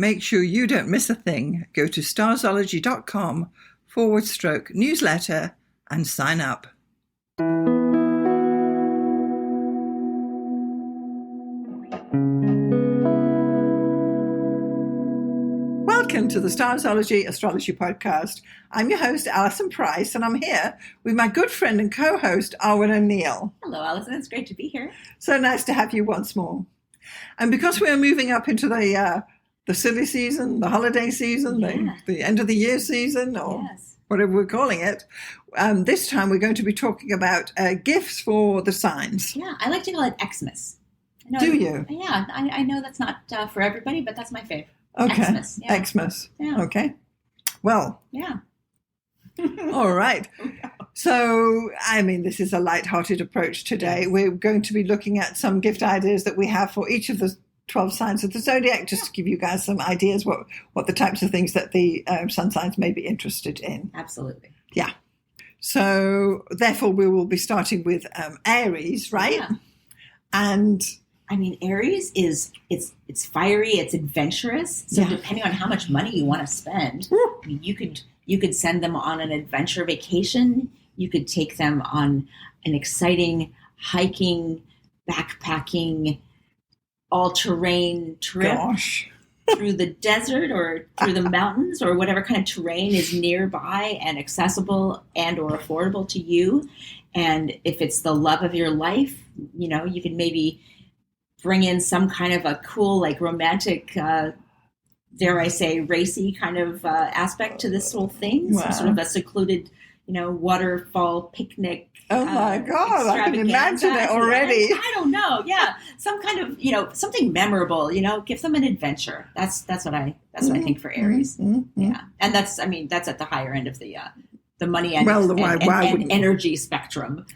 Make sure you don't miss a thing. Go to starzology.com/newsletter and sign up. Welcome to the Starzology Astrology Podcast. I'm your host, Alison Price, and I'm here with my good friend and co-host, Arwynne O'Neill. Hello, Alison. It's great to be here. So nice to have you once more. And because we're moving up into the silly season, the holiday season, the end of the year season, or whatever we're calling it, this time we're going to be talking about gifts for the signs. Yeah, I like to call it Xmas. Do you? Yeah, I know that's not for everybody, but that's my favorite. Okay. Xmas. Yeah. Xmas. Yeah. Okay. Well. Yeah. All right. So, I mean, this is a light-hearted approach today. Yes. We're going to be looking at some gift ideas that we have for each of the 12 signs of the Zodiac, just to give you guys some ideas what the types of things that the sun signs may be interested in. Absolutely. Yeah. So, therefore, we will be starting with Aries, right? Yeah. And I mean, Aries it's fiery, it's adventurous. So depending on how much money you want to spend, I mean, you could send them on an adventure vacation. You could take them on an exciting hiking, backpacking, all-terrain trip through the desert or through the mountains or whatever kind of terrain is nearby and accessible and or affordable to you. And if it's the love of your life, you know, you could maybe bring in some kind of a cool, like romantic, dare I say, racy kind of aspect to this whole thing. Wow. Some sort of a secluded, waterfall picnic. oh my God, I can imagine it already. I don't know. Yeah. Some kind of, something memorable, give them an adventure. That's what I think for Aries. Mm-hmm. Yeah. And that's at the higher end of the money and, and energy spectrum,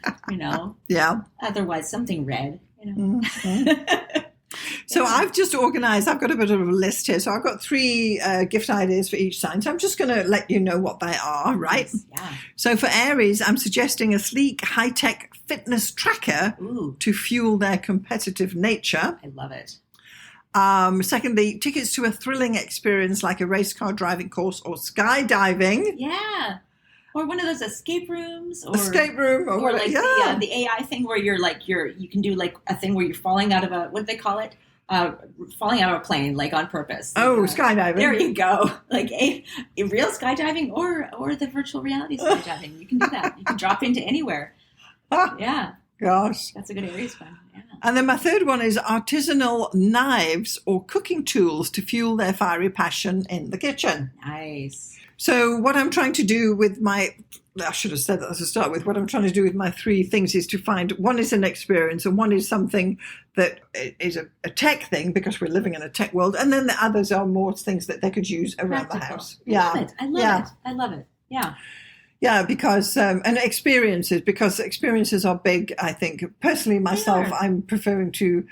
Yeah. Otherwise something red. Mm-hmm. So I've just organized, I've got a bit of a list here. So I've got 3 gift ideas for each sign. So I'm just going to let you know what they are, right? Yes, yeah. So for Aries, I'm suggesting a sleek, high-tech fitness tracker to fuel their competitive nature. I love it. Secondly, tickets to a thrilling experience like a race car driving course or skydiving. Yeah. Or one of those escape rooms, or like the AI thing where you can do like a thing where you're falling out of what do they call it? Falling out of a plane, like on purpose. Skydiving. There you go. Like a real skydiving or the virtual reality skydiving. You can do that. You can drop into anywhere. Yeah. Gosh. That's a good Aries one. Yeah. And then my third one is artisanal knives or cooking tools to fuel their fiery passion in the kitchen. Nice. So what I'm trying to do with I should have said that to start with, what I'm trying to do with my 3 things is to find, one is an experience and one is something that is a tech thing because we're living in a tech world. And then the others are more things that they could use around the house. I love it. Yeah. Yeah, because, and experiences are big, I think. Personally, myself, I'm preferring to,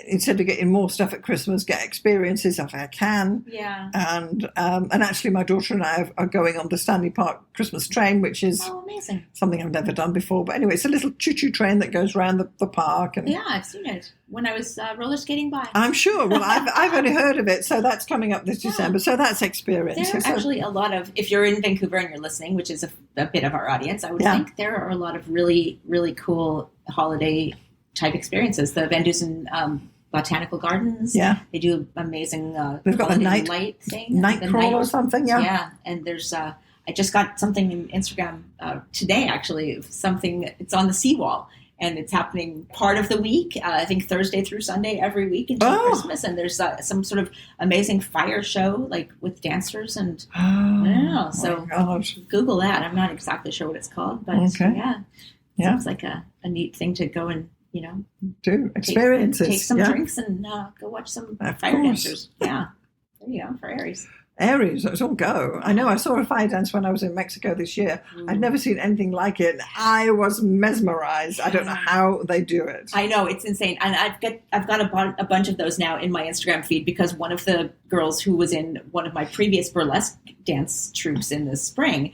instead of getting more stuff at Christmas, get experiences if I can. Yeah. And actually my daughter and I are going on the Stanley Park Christmas train, which is amazing. Something I've never done before. But anyway, it's a little choo-choo train that goes around the park. And yeah, I've seen it when I was roller skating by. I'm sure. Well, I've only heard of it. So that's coming up this December. So that's experience. There are actually a lot of, if you're in Vancouver and you're listening, which is a bit of our audience, I would think there are a lot of really, really cool holiday type experiences. The Van Dusen Botanical Gardens. Yeah. They do amazing they've got the light thing. Night crawl or something, Yeah. And there's I just got something in Instagram today actually, it's on the seawall. And it's happening part of the week, I think Thursday through Sunday every week until Christmas. And there's some sort of amazing fire show, like with dancers and So Google that. I'm not exactly sure what it's called, but sounds like a neat thing to go and do experiences. Take some drinks and go watch some fire dancers. Yeah, there you go for Aries. Aries, let's all go. I know I saw a fire dance when I was in Mexico this year. I'd never seen anything like it. I was mesmerized. I don't know how they do it. I know, it's insane. And I've got a bunch of those now in my Instagram feed because one of the girls who was in one of my previous burlesque dance troupes in the spring,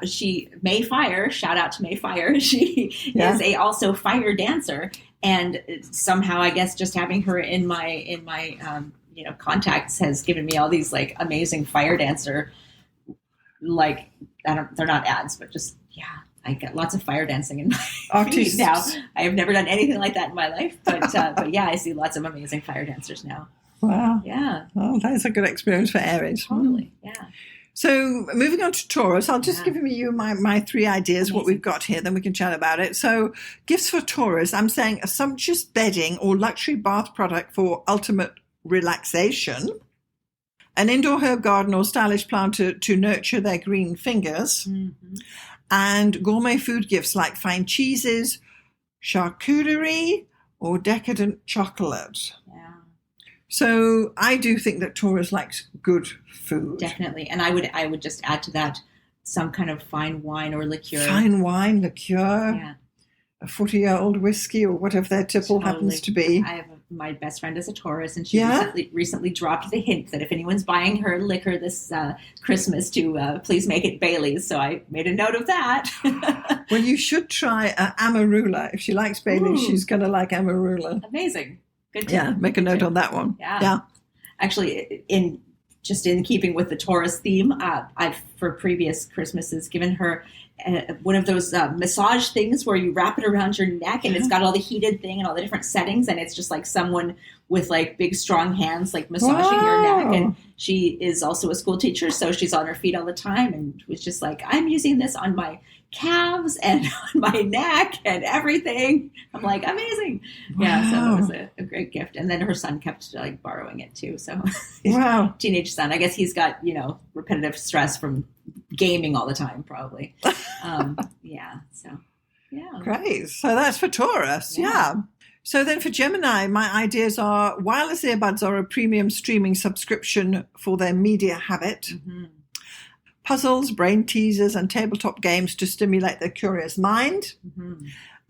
she, May Fire, shout out to May Fire, she is a also fire dancer. And somehow, I guess, just having her in my contacts has given me all these like amazing fire dancer, like they're not ads, but just I get lots of fire dancing in my feed now. I have never done anything like that in my life, but I see lots of amazing fire dancers now. Wow. Yeah. Well, that's a good experience for Aries. Totally. Yeah. So moving on to Taurus, I'll just give you my 3 ideas, what we've got here, then we can chat about it. So gifts for Taurus, I'm saying a sumptuous bedding or luxury bath product for ultimate relaxation, an indoor herb garden or stylish plant to nurture their green fingers, and gourmet food gifts like fine cheeses, charcuterie, or decadent chocolate. Yeah. So I do think that Taurus likes good food. Definitely. And I would just add to that some kind of fine wine or liqueur. Fine wine, liqueur, a 40-year-old whiskey or whatever their tipple happens to be. My best friend is a Taurus, and she recently dropped the hint that if anyone's buying her liquor this Christmas to please make it Bailey's. So I made a note of that. Well, you should try Amarula. If she likes Bailey's, she's going to like Amarula. Amazing. Good. Make a note on that one. Yeah. Actually, in keeping with the Taurus theme, I've for previous Christmases given her one of those massage things where you wrap it around your neck and it's got all the heated thing and all the different settings, and it's just like someone with like big strong hands like massaging your neck. And she is also a school teacher, so she's on her feet all the time, and was just like, I'm using this on my calves and on my neck and everything. I'm like, amazing. Yeah, so it was a great gift. And then her son kept like borrowing it too. So teenage son, I guess he's got repetitive stress from gaming all the time, probably. Great. So that's for Taurus. So then for Gemini, my ideas are wireless earbuds are a premium streaming subscription for their media habit. Puzzles, brain teasers, and tabletop games to stimulate their curious mind.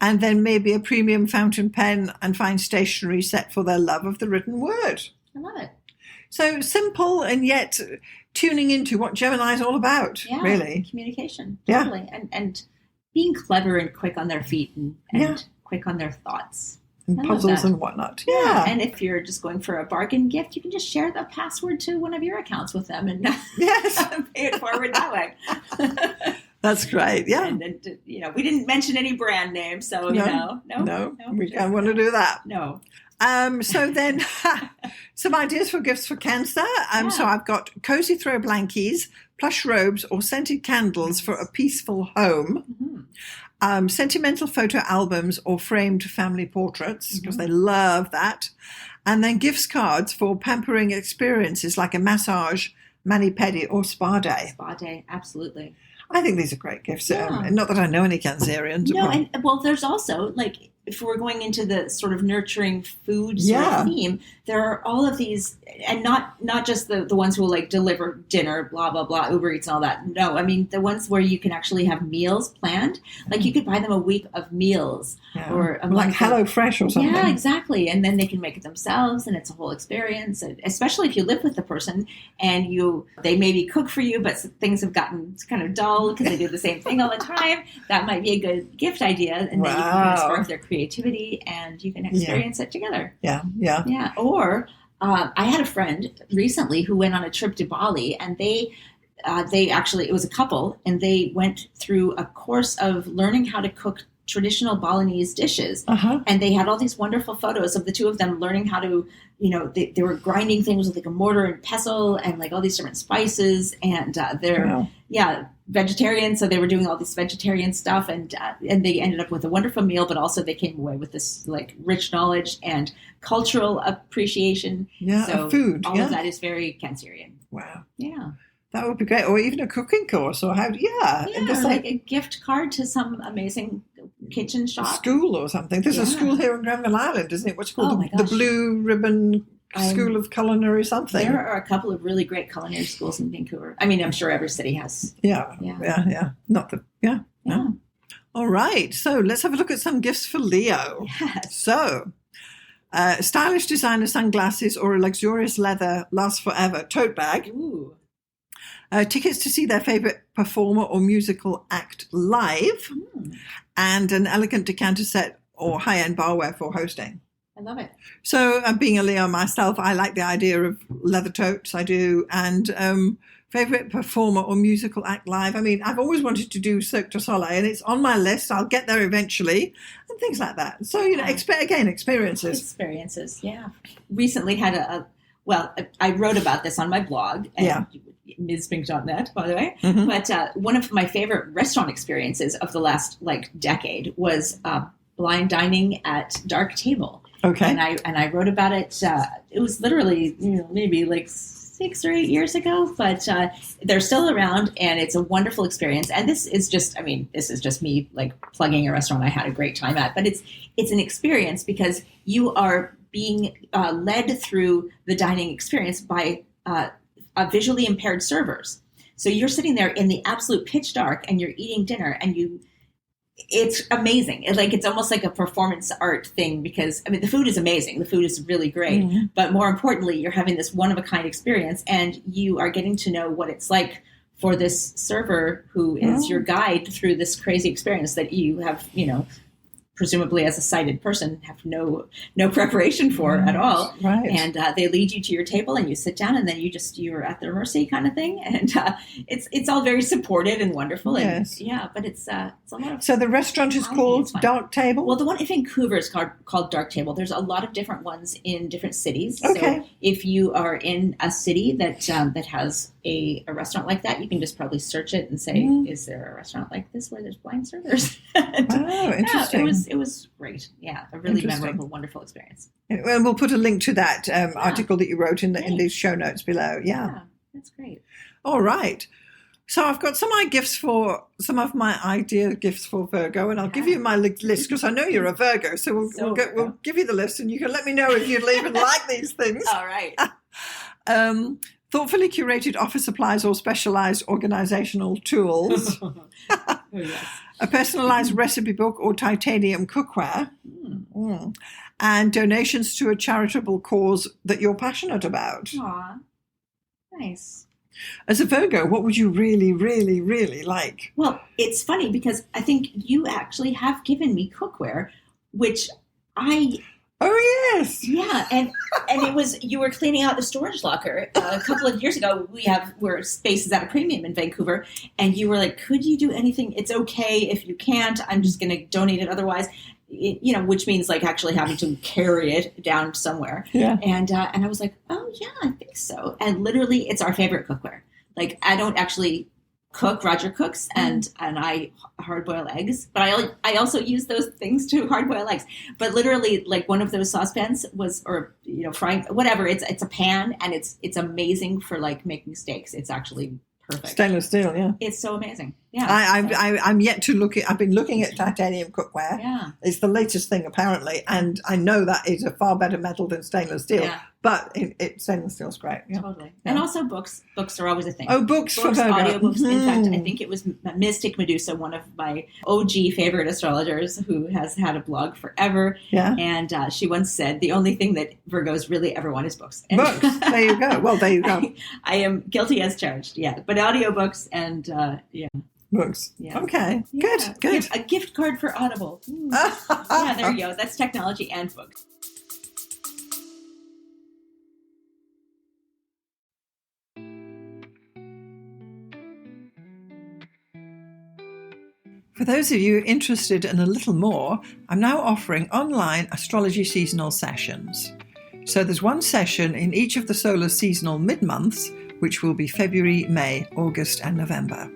And then maybe a premium fountain pen and fine stationery set for their love of the written word. I love it. So simple and yet tuning into what Gemini is all about, really. Communication, totally. And being clever and quick on their feet and quick on their thoughts. And puzzles and whatnot. And if you're just going for a bargain gift, you can just share the password to one of your accounts with them and pay it forward that way. That's great. Yeah. And we didn't mention any brand names, so no, we don't want to do that. No. So then some ideas for gifts for Cancer. So I've got cozy throw blankies, plush robes, or scented candles for a peaceful home. Sentimental photo albums or framed family portraits, because they love that. And then gifts cards for pampering experiences like a massage, mani-pedi, or spa day. Spa day, absolutely. I think these are great gifts. Not that I know any Cancerians. No, and there's also, like, if we're going into the sort of nurturing food sort of theme, there are all of these, and not just the ones who will like deliver dinner, blah, blah, blah, Uber Eats and all that. No, I mean, the ones where you can actually have meals planned. Like you could buy them a week of meals or a like HelloFresh or something. Yeah, exactly. And then they can make it themselves and it's a whole experience. And especially if you live with the person and they maybe cook for you, but things have gotten kind of dull because they do the same thing all the time. That might be a good gift idea. And then you can kind of spark their creativity and you can experience it together. Yeah. Or I had a friend recently who went on a trip to Bali, and they actually, it was a couple, and they went through a course of learning how to cook traditional Balinese dishes. And they had all these wonderful photos of the two of them learning how to, they were grinding things with like a mortar and pestle and like all these different spices, and they're vegetarian, so they were doing all this vegetarian stuff, and they ended up with a wonderful meal, but also they came away with this like rich knowledge and cultural appreciation. So food. All of that is very Cancerian. Wow. Yeah. That would be great. Or even a cooking course, or how? And just like a gift card to some amazing kitchen shop, school or something. There's a school here in Granville Island, isn't it? What's called the Blue Ribbon School of Culinary something. There are a couple of really great culinary schools in Vancouver. I mean, I'm sure every city has. Yeah. All right. So let's have a look at some gifts for Leo. Yes. So, stylish designer sunglasses or a luxurious leather lasts forever tote bag. Ooh. Tickets to see their favorite performer or musical act live, and an elegant decanter set or high-end barware for hosting. I love it. So being a Leo myself, I like the idea of leather totes. I do. And favorite performer or musical act live. I mean, I've always wanted to do Cirque du Soleil, and it's on my list. I'll get there eventually, and things like that. So, experiences. Experiences, yeah. Recently had I wrote about this on my blog, and MsPink.net, by the way. Mm-hmm. But one of my favorite restaurant experiences of the last decade was blind dining at Dark Table. Okay. And I wrote about it. It was literally maybe 6 or 8 years ago, but they're still around, and it's a wonderful experience. And this is just me plugging a restaurant I had a great time at. But it's an experience because you are being led through the dining experience by visually impaired servers. So you're sitting there in the absolute pitch dark, and you're eating dinner, and it's amazing. It's almost like a performance art thing because, the food is amazing. The food is really great. Mm-hmm. But more importantly, you're having this one-of-a-kind experience, and you are getting to know what it's like for this server who is your guide through this crazy experience that you have, presumably as a sighted person, have no preparation for at all. Right. And they lead you to your table, and you sit down, and then you're at their mercy kind of thing. And it's all very supported and wonderful. Yes. And but it's a lot of. So the restaurant is called Dark Table? Well, the one in Vancouver is called Dark Table. There's a lot of different ones in different cities. Okay. So if you are in a city that has a restaurant like that, you can just probably search it and say, is there a restaurant like this where there's blind servers? Interesting. It was great. Yeah, a really memorable, wonderful experience. Well, we'll put a link to that article that you wrote in the show notes below. Yeah, that's great. All right. So I've got some of my idea gifts for Virgo, and I'll give you my list because I know you're a Virgo. So we'll give you the list, and you can let me know if you'd even like these things. All right. Thoughtfully curated office supplies or specialized organizational tools. Yes. A personalized recipe book or titanium cookware. And donations to a charitable cause that you're passionate about. Aw, nice. As a Virgo, what would you really, really, really like? Well, it's funny because I think you actually have given me cookware, which Oh, yes. Yeah, and it was, you were cleaning out the storage locker a couple of years ago. Where space is at a premium in Vancouver, and you were like, could you do anything? It's okay if you can't. I'm just going to donate it otherwise. Which means actually having to carry it down somewhere. Yeah. And I was like, oh yeah, I think so. And literally, it's our favorite cookware. I don't actually cook. Roger cooks, and I hard boil eggs. But I also use those things to hard boil eggs. But literally, one of those saucepans frying whatever. It's a pan, and it's amazing for making steaks. It's actually perfect. Stainless steel, yeah. It's so amazing. Yeah. I'm yet to look at. I've been looking at titanium cookware. Yeah. It's the latest thing apparently, and I know that is a far better metal than stainless steel. Yeah. But stainless steel's great. Yeah. Totally. Yeah. And also books. Books are always a thing. Oh, books for Virgo. Audiobooks. Mm-hmm. In fact, I think it was Mystic Medusa, one of my OG favorite astrologers who has had a blog forever. Yeah. And she once said, the only thing that Virgos really ever want is books. And books. There you go. Well, there you go. I am guilty as charged. Yeah. But audiobooks and books. Yeah. Okay. Yeah. Good. A gift card for Audible. Yeah, there you go. That's technology and books. For those of you interested in a little more, I'm now offering online astrology seasonal sessions. So there's one session in each of the solar seasonal mid-months, which will be February, May, August and November.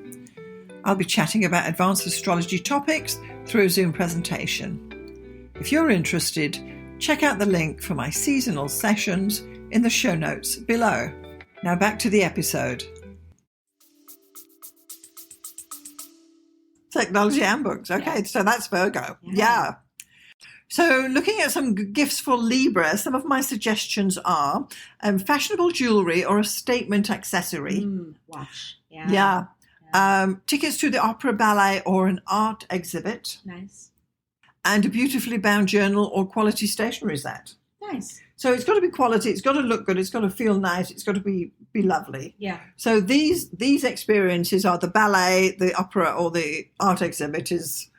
I'll be chatting about advanced astrology topics through a Zoom presentation. If you're interested, check out the link for my seasonal sessions in the show notes below. Now back to the episode. Technology and books. Okay, so that's Virgo. Yeah. So looking at some gifts for Libra, some of my suggestions are fashionable jewelry or a statement accessory. Watch. Yeah. Tickets to the opera, ballet or an art exhibit. Nice. And a beautifully bound journal or quality stationery set. Nice. So it's got to be quality, it's got to look good, it's got to feel nice, it's got to be lovely. Yeah. So these experiences are the ballet, the opera or the art exhibit is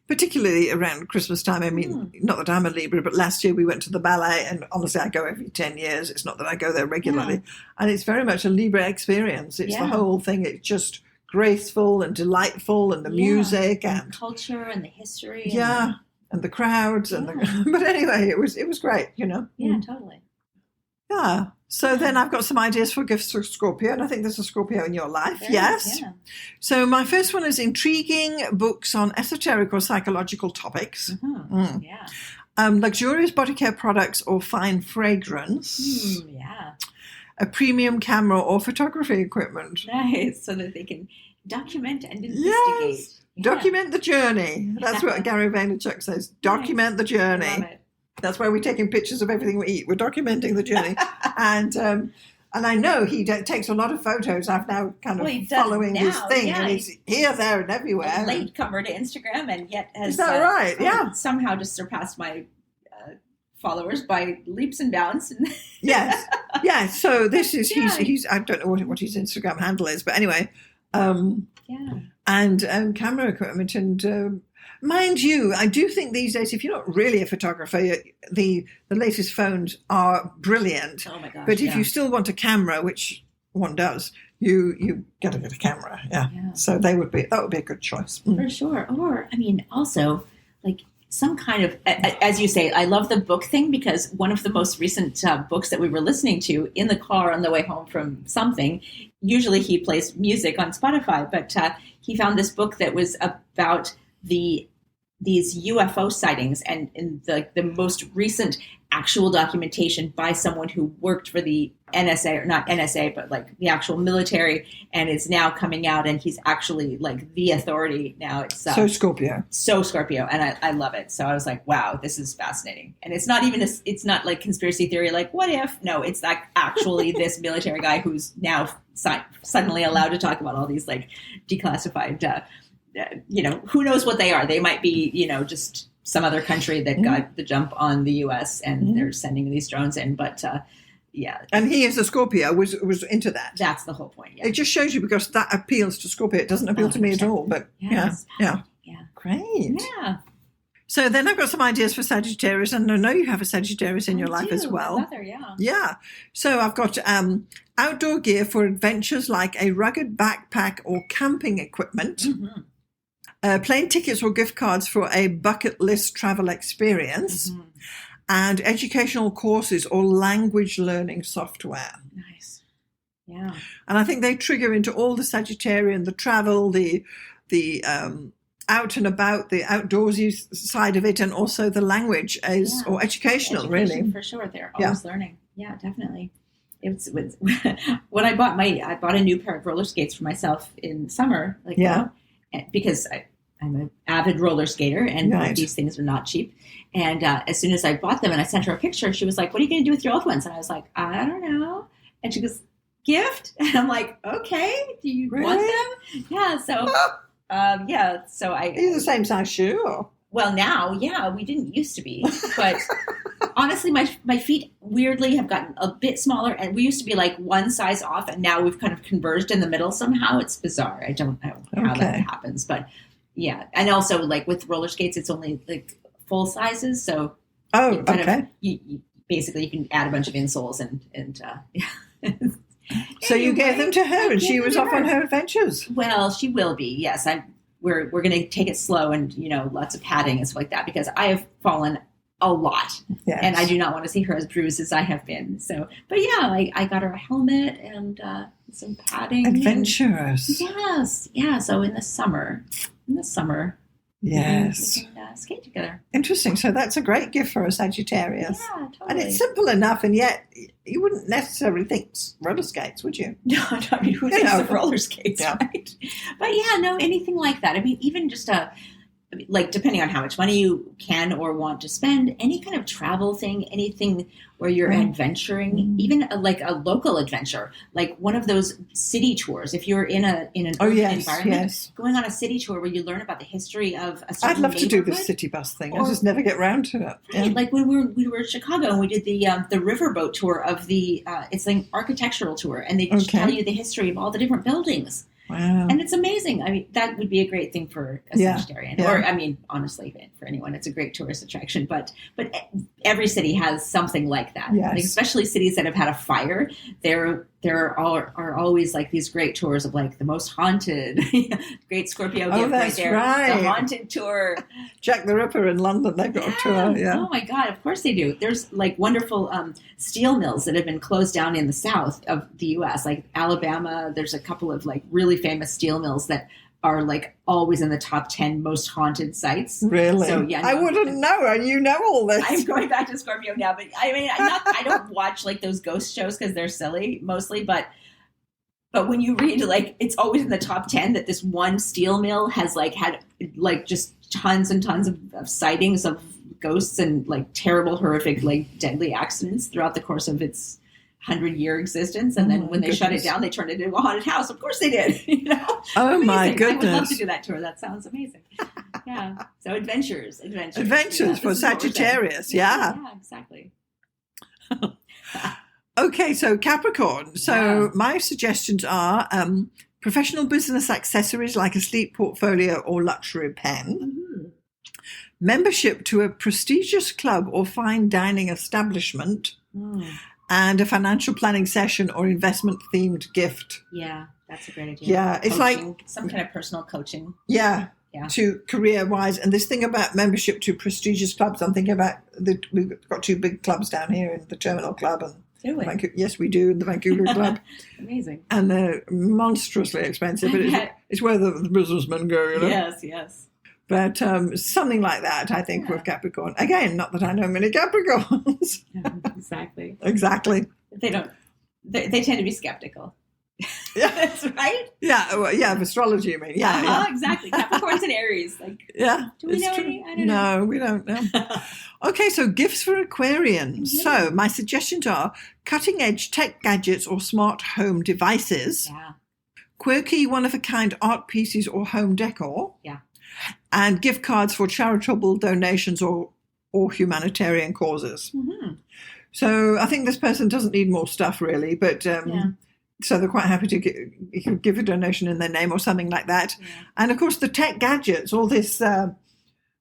particularly around Christmas time. I mean, not that I'm a Libra, but last year we went to the ballet, and honestly, I go every 10 years. It's not that I go there regularly. And it's very much a Libra experience. It's the whole thing. It's just graceful and delightful, and the music and culture and the history. And the crowds. And but anyway, it was great, you know. Yeah, totally. Yeah. So then I've got some ideas for gifts for Scorpio, and I think there's a Scorpio in your life. Yes. Yeah. So my first one is intriguing books on esoteric or psychological topics. Yeah. Luxurious body care products or fine fragrance. A premium camera or photography equipment. Nice. So that they can document and investigate. Yes. Document the journey. That's what Gary Vaynerchuk says. Document the journey. Love it. That's why we're taking pictures of everything we eat. We're documenting the journey. And I know he takes a lot of photos. I've now kind of following his thing. And he's here, there, and everywhere. A latecomer to Instagram, and yet has is that right? Somehow just surpassed my followers by leaps and bounds. Yes. So this is, he's I don't know what his Instagram handle is, but anyway. And camera equipment and... mind you, I do think these days, if you're not really a photographer, the latest phones are brilliant. Oh my gosh! But if you still want a camera, which one does, you got to get a camera. Yeah. So that would be a good choice for sure. Or I mean, also like some kind of, as you say, I love the book thing because one of the most recent books that we were listening to in the car on the way home from something. Usually he plays music on Spotify, but he found this book that was about these UFO sightings and in the most recent actual documentation by someone who worked for the NSA, or not NSA, but like the actual military, and is now coming out, and he's actually like the authority now. It's so Scorpio, and I love it. So I was like, wow, this is fascinating. And it's not even it's not like conspiracy theory, like what if? No, it's like actually this military guy who's now suddenly allowed to talk about all these like declassified. Who knows what they are? They might be, just some other country that got the jump on the U.S. and they're sending these drones in. But and he as a Scorpio was into that. That's the whole point. Yeah. It just shows you because that appeals to Scorpio. It doesn't appeal to me at all. But yeah, great. Yeah. So then I've got some ideas for Sagittarius, and I know you have a Sagittarius in your life as well. Another, yeah. So I've got outdoor gear for adventures like a rugged backpack or camping equipment. Plane tickets or gift cards for a bucket list travel experience, and educational courses or language learning software. Nice. Yeah. And I think they trigger into all the Sagittarian, the travel, the out and about, the outdoorsy side of it, and also the language or educational, really. For sure. They're always learning. Yeah, definitely. When I bought a new pair of roller skates for myself in summer, because I'm an avid roller skater, and these things are not cheap. And as soon as I bought them and I sent her a picture, she was like, what are you going to do with your old ones? And I was like, I don't know. And she goes, gift? And I'm like, okay, do you want them? Yeah, so, so I... Are you the same size shoe? Or? Well, now, we didn't used to be. But honestly, my feet weirdly have gotten a bit smaller, and we used to be like one size off, and now we've kind of converged in the middle somehow. It's bizarre. I don't know how that happens, but... Yeah, and also like with roller skates, it's only like full sizes, so you basically you can add a bunch of insoles and So you gave them to her, and she was off on her adventures. Well, she will be. Yes, we're going to take it slow, and lots of padding and stuff like that, because I have fallen a lot, and I do not want to see her as bruised as I have been. So, but I got her a helmet and some padding. Adventurous. Yes, yeah. So in the summer. Yes. We can skate together. Interesting. So that's a great gift for a Sagittarius. Yeah, totally. And it's simple enough, and yet you wouldn't necessarily think roller skates, would you? No, I mean, who thinks of roller skates, right? But anything like that. I mean, even just depending on how much money you can or want to spend, any kind of travel thing, anything where you're adventuring, even a local adventure, like one of those city tours. If you're in an urban environment, going on a city tour where you learn about the history of a certain I'd love to do this city bus thing. I just never get round to it. Right, like when we were in Chicago and we did the riverboat tour of it's an architectural tour, and they tell you the history of all the different buildings. Wow. And it's amazing. I mean, that would be a great thing for a Sagittarian. Yeah. Or, I mean, honestly, for anyone, it's a great tourist attraction. But every city has something like that. Yes. Like, especially cities that have had a fire. There are always like these great tours of like the most haunted. Great Scorpio gift that's right there. right. The haunted tour. Jack the Ripper in London, they've got a tour. Yeah. Oh my God, of course they do. There's like wonderful steel mills that have been closed down in the south of the U.S., like Alabama. There's a couple of like really famous steel mills that are like always in the top 10 most haunted sites. Really? So, yeah, I wouldn't know. And you know all this. I'm going back to Scorpio now, but I mean, I don't watch like those ghost shows because they're silly mostly, but when you read, like, it's always in the top 10 that this one steel mill has like had like just tons and tons of sightings of ghosts and like terrible, horrific, like deadly accidents throughout the course of its 100-year existence. And then when they shut it down, they turned it into a haunted house. Of course they did. Oh, amazing. my goodness. I would love to do that tour. That sounds amazing. Yeah. So adventures. Adventures for Sagittarius. Yeah. Yeah, exactly. Okay, so Capricorn. So my suggestions are professional business accessories like a sleep portfolio or luxury pen, membership to a prestigious club or fine dining establishment, and a financial planning session or investment-themed gift. Yeah, that's a great idea. Yeah, it's coaching, like some kind of personal coaching. Yeah. To career-wise. And this thing about membership to prestigious clubs, I'm thinking about, we've got 2 big clubs down here in the Terminal Club and yes, we do, the Vancouver Club. Amazing. And they're monstrously expensive, but it's where the businessmen go, you know? Yes. But something like that, I think, with Capricorn. Again, not that I know many Capricorns. Exactly. Exactly. They tend to be skeptical. Yeah. That's right. Yeah, well, of astrology, you mean. Yeah, exactly. Capricorns and Aries. Like, do we know any? I don't know. No, we don't know. Okay, so gifts for Aquarians. So my suggestions are cutting-edge tech gadgets or smart home devices. Yeah. Quirky, one-of-a-kind art pieces or home decor. Yeah. And gift cards for charitable donations or humanitarian causes. Mm-hmm. So I think this person doesn't need more stuff, really, but so they're quite happy to give a donation in their name or something like that. Yeah. And, of course, the tech gadgets, all this,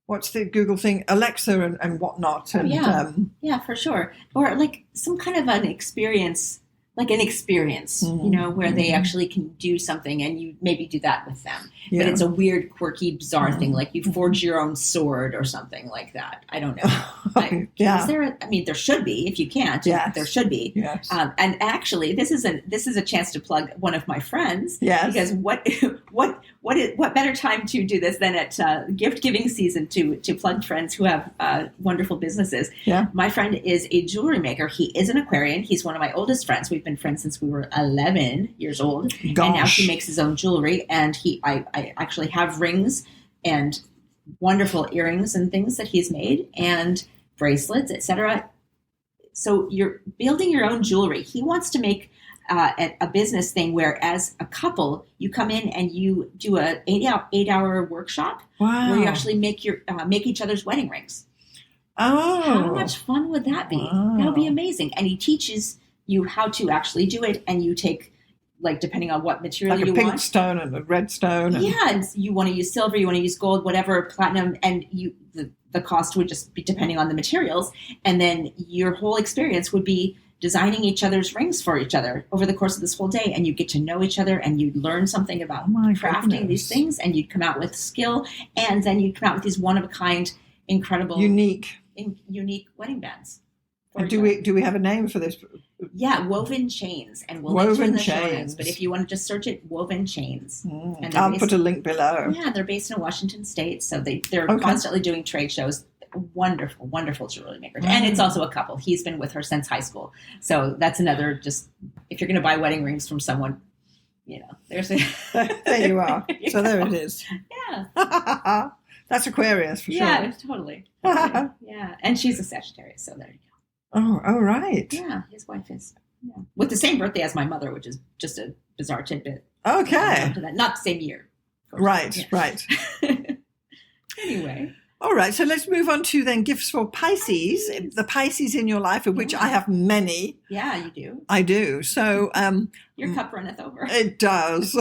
what's the Google thing, Alexa and whatnot. And, yeah, for sure. Or, like, some kind of an experience, where they actually can do something and you maybe do that with them. Yeah. But it's a weird, quirky, bizarre thing, like you forge your own sword or something like that. I don't know. Is there there should be, if you can't. Yes. There should be. Yes. And actually, this is a chance to plug one of my friends. Yes. Because what better time to do this than at gift giving season to plug friends who have wonderful businesses. Yeah. My friend is a jewelry maker. He is an Aquarian. He's one of my oldest friends. We've been friends since we were 11 years old. Gosh. And now he makes his own jewelry. And I actually have rings and wonderful earrings and things that he's made and bracelets, etc. So you're building your own jewelry. He wants to make a business thing where, as a couple, you come in and you do a 8-hour workshop where you actually make each other's wedding rings. Oh, how much fun would that be? Wow. That would be amazing. And he teaches you how to actually do it, and you take, like, depending on what material you want. Like a pink stone and a red stone. And you want to use silver, you want to use gold, whatever, platinum, and the cost would just be depending on the materials. And then your whole experience would be designing each other's rings for each other over the course of this whole day. And you get to know each other and you'd learn something about crafting these things, and you'd come out with skill, and then you'd come out with these one-of-a-kind, incredible, unique wedding bands. And do we have a name for this? Yeah, Woven Chains, and we'll link to the show notes. But if you want to just search it, Woven Chains. And I'll put a link below. Yeah, they're based in Washington State, so they're constantly doing trade shows. Wonderful, wonderful jewelry makers, and it's also a couple. He's been with her since high school, so that's another. Just if you're going to buy wedding rings from someone, there's there you are. So there it is. Yeah, that's Aquarius for sure. Yeah, totally. Yeah, and she's a Sagittarius, so there you go. Oh, right. Yeah, his wife is with the same birthday as my mother, which is just a bizarre tidbit. Okay. Not the same year. Right, right. Anyway. All right, so let's move on to then gifts for Pisces. The Pisces in your life, of which I have many. Yeah, you do. I do. So your cup runneth over. It does.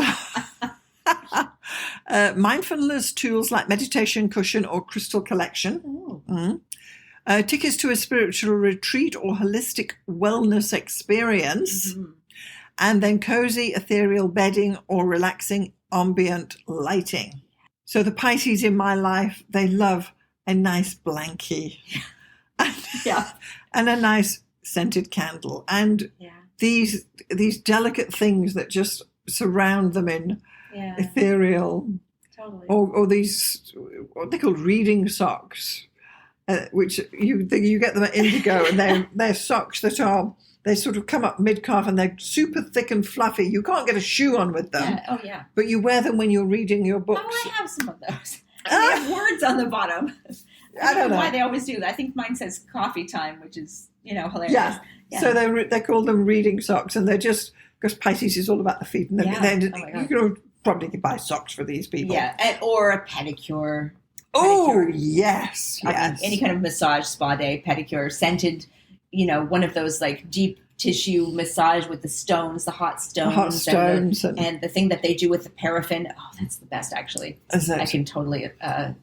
Mindfulness tools like meditation cushion or crystal collection. Tickets to a spiritual retreat or holistic wellness experience. And then cozy ethereal bedding or relaxing ambient lighting. So the Pisces in my life, they love a nice blankie. And a nice scented candle. And these delicate things that just surround them in ethereal, or these, what they call reading socks, which you get them at Indigo, and they're socks that are, they sort of come up mid-calf and they're super thick and fluffy. You can't get a shoe on with them. But you wear them when you're reading your books. Oh, I have some of those. They have words on the bottom. I don't know why they always do that. I think mine says coffee time, which is, hilarious. Yeah. So they call them reading socks, and they're just, because Pisces is all about the feet. And you can probably buy socks for these people. Yeah, or a pedicure. Oh, yes. Any kind of massage, spa day, pedicure, scented, one of those like deep tissue massage with the stones, the hot stones. And the thing that they do with the paraffin. Oh, that's the best, actually. I can totally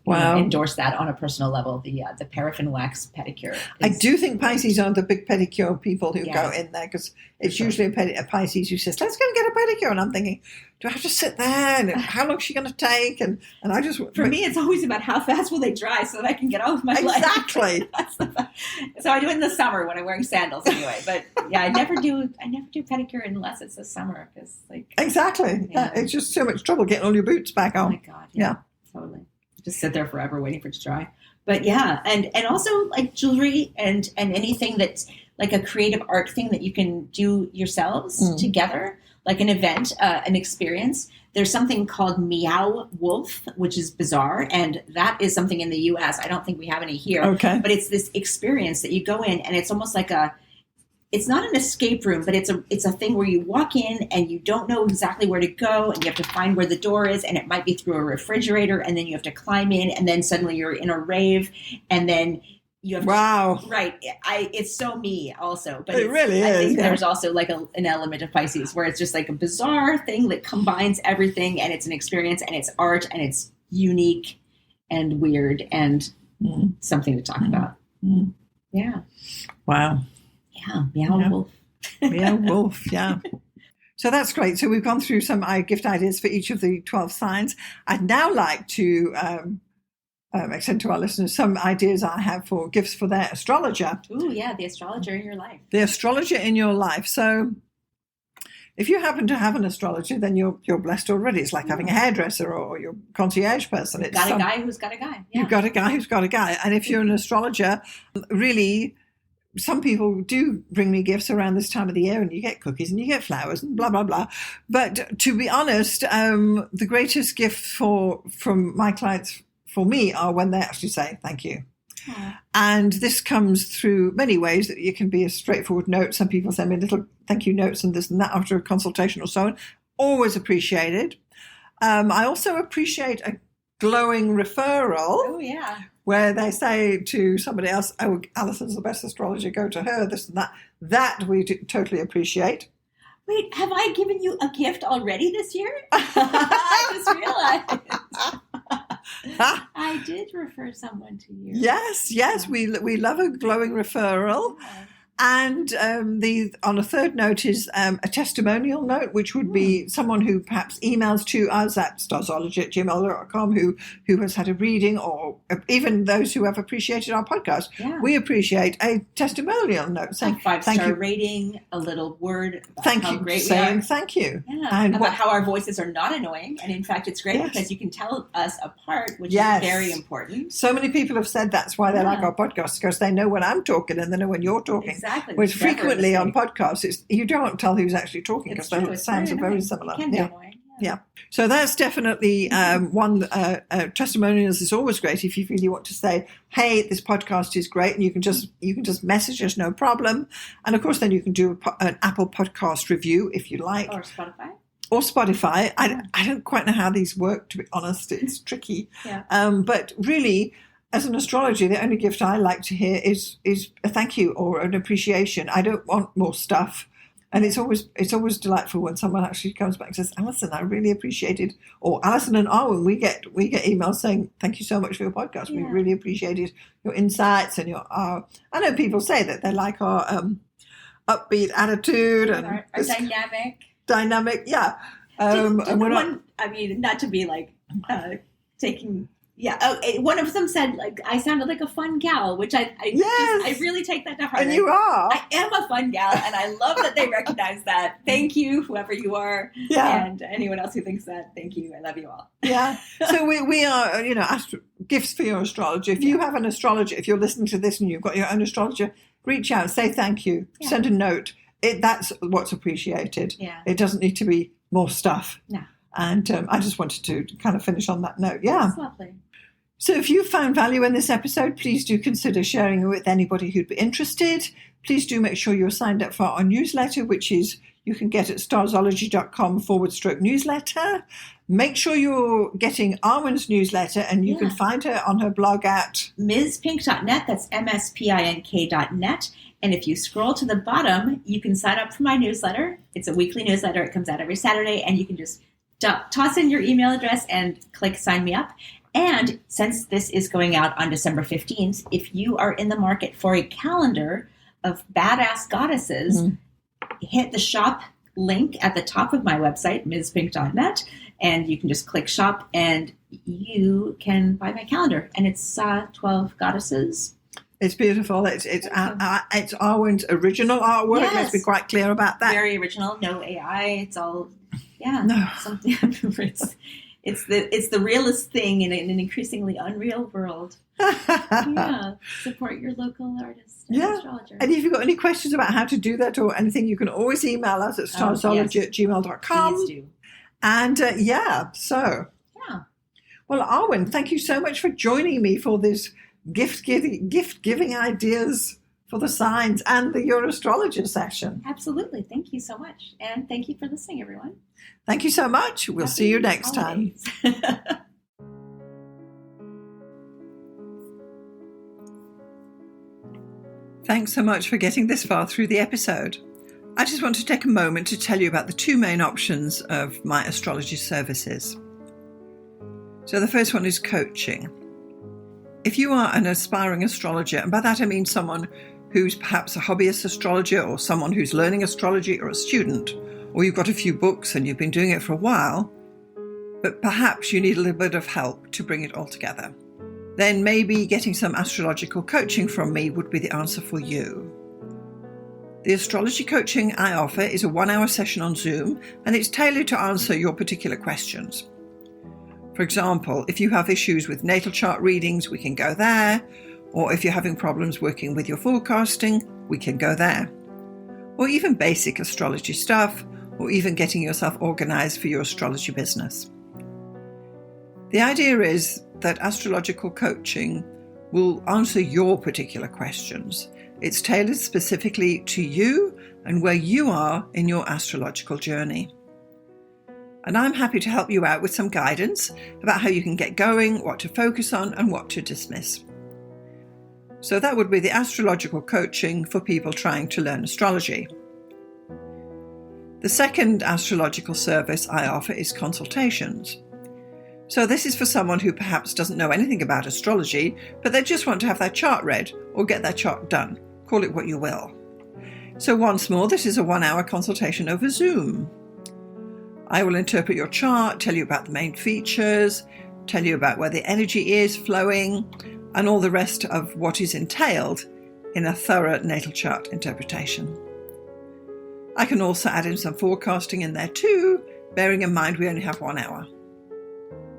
endorse that on a personal level. The paraffin wax pedicure. I do think Pisces are the big pedicure people who go in there, because it's usually a Pisces who says, let's go and get a pedicure. And I'm thinking, do I have to sit there? And how long is she going to take? And I just... For me, it's always about how fast will they dry so that I can get off my legs. Exactly. So I do it in the summer when I'm wearing sandals anyway. But I never do pedicure unless it's the summer, because Exactly. It's just so much trouble getting all your boots back on. Oh my God. Yeah. Totally. Just sit there forever waiting for it to dry. But and also like jewelry and anything that's like a creative art thing that you can do yourselves together, like an event, an experience. There's something called Meow Wolf, which is bizarre, and that is something in the U.S. I don't think we have any here. Okay. But it's this experience that you go in, and it's almost like it's not an escape room, but it's a thing where you walk in and you don't know exactly where to go, and you have to find where the door is, and it might be through a refrigerator, and then you have to climb in, and then suddenly you're in a rave, and then you have right. It's so me also, but it really is. I think there's also like an element of Pisces where it's just like a bizarre thing that combines everything, and it's an experience, and it's art, and it's unique and weird and something to talk about. Yeah. Wow. Yeah. Meow Wolf. Meow Wolf. Yeah. So that's great. So we've gone through some gift ideas for each of the 12 signs. I'd now like to extend to our listeners some ideas I have for gifts for their astrologer. Ooh, yeah, the astrologer in your life. The astrologer in your life. So if you happen to have an astrologer, then you're blessed already. It's like having a hairdresser or your concierge person. You've got a guy who's got a guy. Yeah. You've got a guy who's got a guy. And if you're an astrologer, really, some people do bring me gifts around this time of the year, and you get cookies and you get flowers and blah, blah, blah. But to be honest, the greatest gift from my clients for me are when they actually say thank you. Aww. And this comes through many ways. That it can be a straightforward note. Some people send me little thank you notes and this and that after a consultation or so on. Always appreciated. I also appreciate a glowing referral. Oh, yeah. Where they say to somebody else, oh, Alison's the best astrologer, go to her, this and that. That we totally appreciate. Wait, have I given you a gift already this year? I just realized. I did refer someone to you. Yes, we love a glowing referral. Yeah. And on a third note is a testimonial note, which would be someone who perhaps emails to us at starzology@gmail.com who has had a reading, or even those who have appreciated our podcast. Yeah. We appreciate a testimonial note saying a 5-star rating, a little word about how great we are. Thank you. Yeah. And about how our voices are not annoying. And in fact, it's great because you can tell us apart, which is very important. So many people have said that's why they like our podcast, because they know when I'm talking and they know when you're talking. Exactly. Whereas frequently on podcasts, you don't tell who's actually talking because the sounds are very similar. It can be annoying. Yeah. So that's definitely one. Testimonials is always great if you really want to say, "Hey, this podcast is great," and you can just message us, no problem. And of course, then you can do an Apple Podcast review if you like, or Spotify. I don't quite know how these work, to be honest. It's tricky. Yeah. But really, as an astrologer, the only gift I like to hear is a thank you or an appreciation. I don't want more stuff. And it's always delightful when someone actually comes back and says, Alison, I really appreciated, or Alison and Arwynne, we get emails saying, thank you so much for your podcast. We really appreciated your insights and I know people say that they like our upbeat attitude and our dynamic. Yeah. And we're not, not to be like taking. Yeah. Oh, one of them said, like, I sounded like a fun gal, which I really take that to heart. And you are. I am a fun gal, and I love that they recognize that. Thank you, whoever you are. Yeah. And anyone else who thinks that, thank you. I love you all. Yeah. So we are, gifts for your astrologer. If you have an astrologer, if you're listening to this and you've got your own astrologer, reach out, say thank you, send a note. That's what's appreciated. Yeah. It doesn't need to be more stuff. No. And I just wanted to kind of finish on that note. Yeah. That's lovely. So if you found value in this episode, please do consider sharing it with anybody who'd be interested. Please do make sure you're signed up for our newsletter, which is you can get at starzology.com/newsletter. Make sure you're getting Arwynne's newsletter, and you can find her on her blog at mspink.net. That's mspink.net. And if you scroll to the bottom, you can sign up for my newsletter. It's a weekly newsletter. It comes out every Saturday, and you can just toss in your email address and click sign me up. And since this is going out on December 15th, if you are in the market for a calendar of badass goddesses, hit the shop link at the top of my website, mspink.net, and you can just click shop and you can buy my calendar. And it's 12 goddesses. It's beautiful. It's Arwynne's original artwork. Yes. Let's be quite clear about that. Very original. No AI. It's all, something. It's the realest thing in an increasingly unreal world. Support your local artist and astrologer. And if you've got any questions about how to do that or anything, you can always email us at starzology@gmail.com. Please do. And well, Arwynne, thank you so much for joining me for this gift giving ideas for the signs and your astrologer session. Absolutely. Thank you so much. And thank you for listening, everyone. Thank you so much. We'll see you next time. Thanks so much for getting this far through the episode. I just want to take a moment to tell you about the two main options of my astrology services. So the first one is coaching. If you are an aspiring astrologer, and by that I mean someone who's perhaps a hobbyist astrologer or someone who's learning astrology or a student, or you've got a few books and you've been doing it for a while, but perhaps you need a little bit of help to bring it all together, then maybe getting some astrological coaching from me would be the answer for you. The astrology coaching I offer is a 1-hour session on Zoom, and it's tailored to answer your particular questions. For example, if you have issues with natal chart readings, we can go there. Or if you're having problems working with your forecasting, we can go there. Or even basic astrology stuff, or even getting yourself organized for your astrology business. The idea is that astrological coaching will answer your particular questions. It's tailored specifically to you and where you are in your astrological journey. And I'm happy to help you out with some guidance about how you can get going, what to focus on, and what to dismiss. So that would be the astrological coaching for people trying to learn astrology. The second astrological service I offer is consultations. So this is for someone who perhaps doesn't know anything about astrology, but they just want to have their chart read or get their chart done. Call it what you will. So once more, this is a 1-hour consultation over Zoom. I will interpret your chart, tell you about the main features, tell you about where the energy is flowing, and all the rest of what is entailed in a thorough natal chart interpretation. I can also add in some forecasting in there too, bearing in mind we only have 1 hour.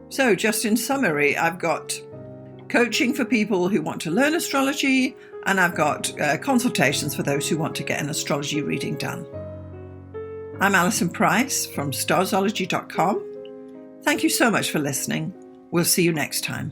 So just in summary, I've got coaching for people who want to learn astrology, and I've got consultations for those who want to get an astrology reading done. I'm Alison Price from Starzology.com. Thank you so much for listening. We'll see you next time.